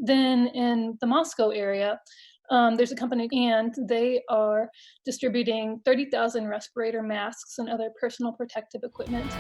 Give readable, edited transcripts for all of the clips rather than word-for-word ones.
Then in the Moscow area, there's a company and they are distributing 30,000 respirator masks and other personal protective equipment.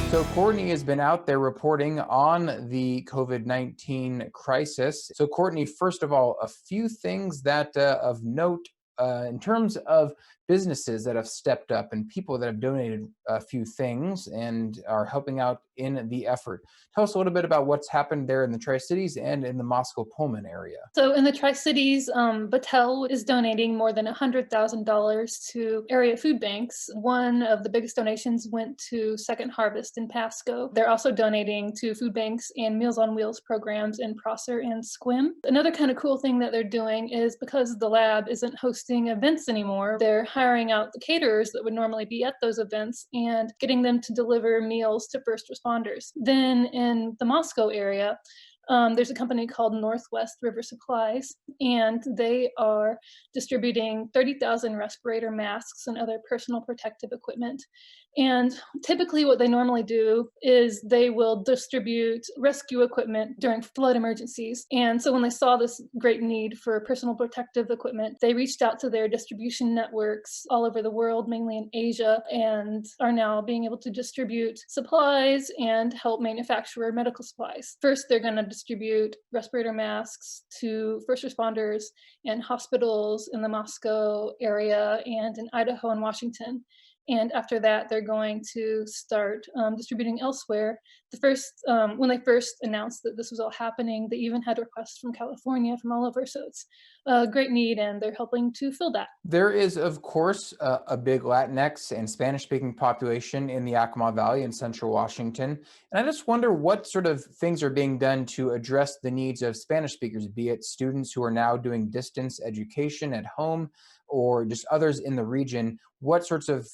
So Courtney has been out there reporting on the COVID-19 crisis. So Courtney, first of all, a few things that of note in terms of businesses that have stepped up and people that have donated a few things and are helping out in the effort. Tell us a little bit about what's happened there in the Tri-Cities and in the Moscow-Pullman area. So in the Tri-Cities, Battelle is donating more than $100,000 to area food banks. One of the biggest donations went to Second Harvest in Pasco. They're also donating to food banks and Meals on Wheels programs in Prosser and Sequim. Another kind of cool thing that they're doing is because the lab isn't hosting events anymore, they're hiring out the caterers that would normally be at those events and getting them to deliver meals to first responders. Then in the Moscow area, there's a company called Northwest River Supplies, and they are distributing 30,000 respirator masks and other personal protective equipment. And typically what they normally do is they will distribute rescue equipment during flood emergencies. And so when they saw this great need for personal protective equipment, they reached out to their distribution networks all over the world, mainly in Asia, and are now being able to distribute supplies and help manufacture medical supplies. First, they're going to distribute respirator masks to first responders and hospitals in the Moscow area and in Idaho and Washington. And after that, they're going to start distributing elsewhere. When they first announced that this was all happening, they even had requests from California, from all over. So it's a great need, and they're helping to fill that. There is, of course, a big Latinx and Spanish-speaking population in the Yakima Valley in central Washington. And I just wonder what sort of things are being done to address the needs of Spanish speakers, be it students who are now doing distance education at home, or just others in the region. What sorts of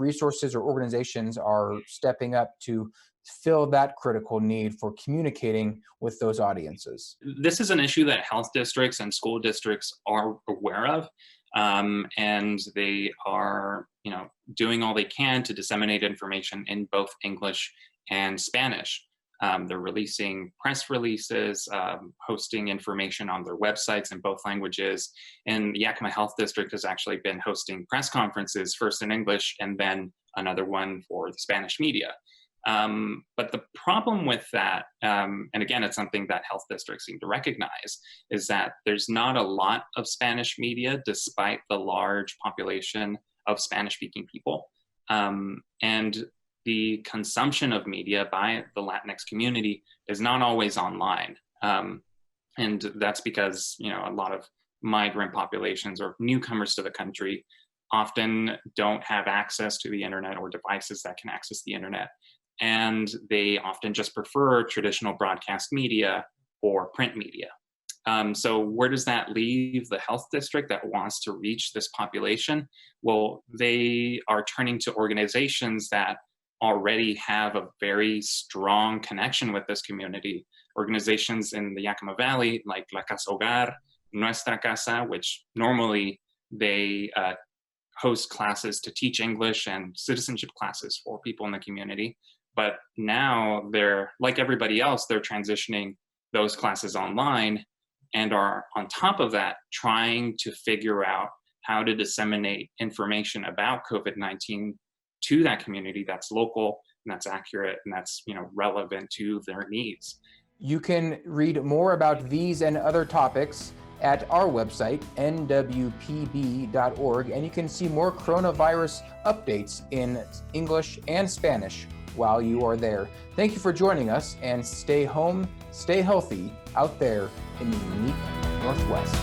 resources or organizations are stepping up to fill that critical need for communicating with those audiences? This is an issue that health districts and school districts are aware of, and they are, doing all they can to disseminate information in both English and Spanish. They're releasing press releases, hosting information on their websites in both languages. And the Yakima Health District has actually been hosting press conferences, first in English and then another one for the Spanish media. But the problem with that, and again, it's something that health districts seem to recognize, is that there's not a lot of Spanish media despite the large population of Spanish-speaking people. And the consumption of media by the Latinx community is not always online. And that's because, a lot of migrant populations or newcomers to the country often don't have access to the internet or devices that can access the internet. And they often just prefer traditional broadcast media or print media. So where does that leave the health district that wants to reach this population? Well, they are turning to organizations that already have a very strong connection with this community. Organizations in the Yakima Valley, like La Casa Hogar, Nuestra Casa, which normally they host classes to teach English and citizenship classes for people in the community. But now they're, like everybody else, they're transitioning those classes online and are on top of that trying to figure out how to disseminate information about COVID-19 to that community that's local and that's accurate and that's relevant to their needs. You can read more about these and other topics at our website, nwpb.org, and you can see more coronavirus updates in English and Spanish while you are there. Thank you for joining us, and stay home, stay healthy out there in the unique Northwest.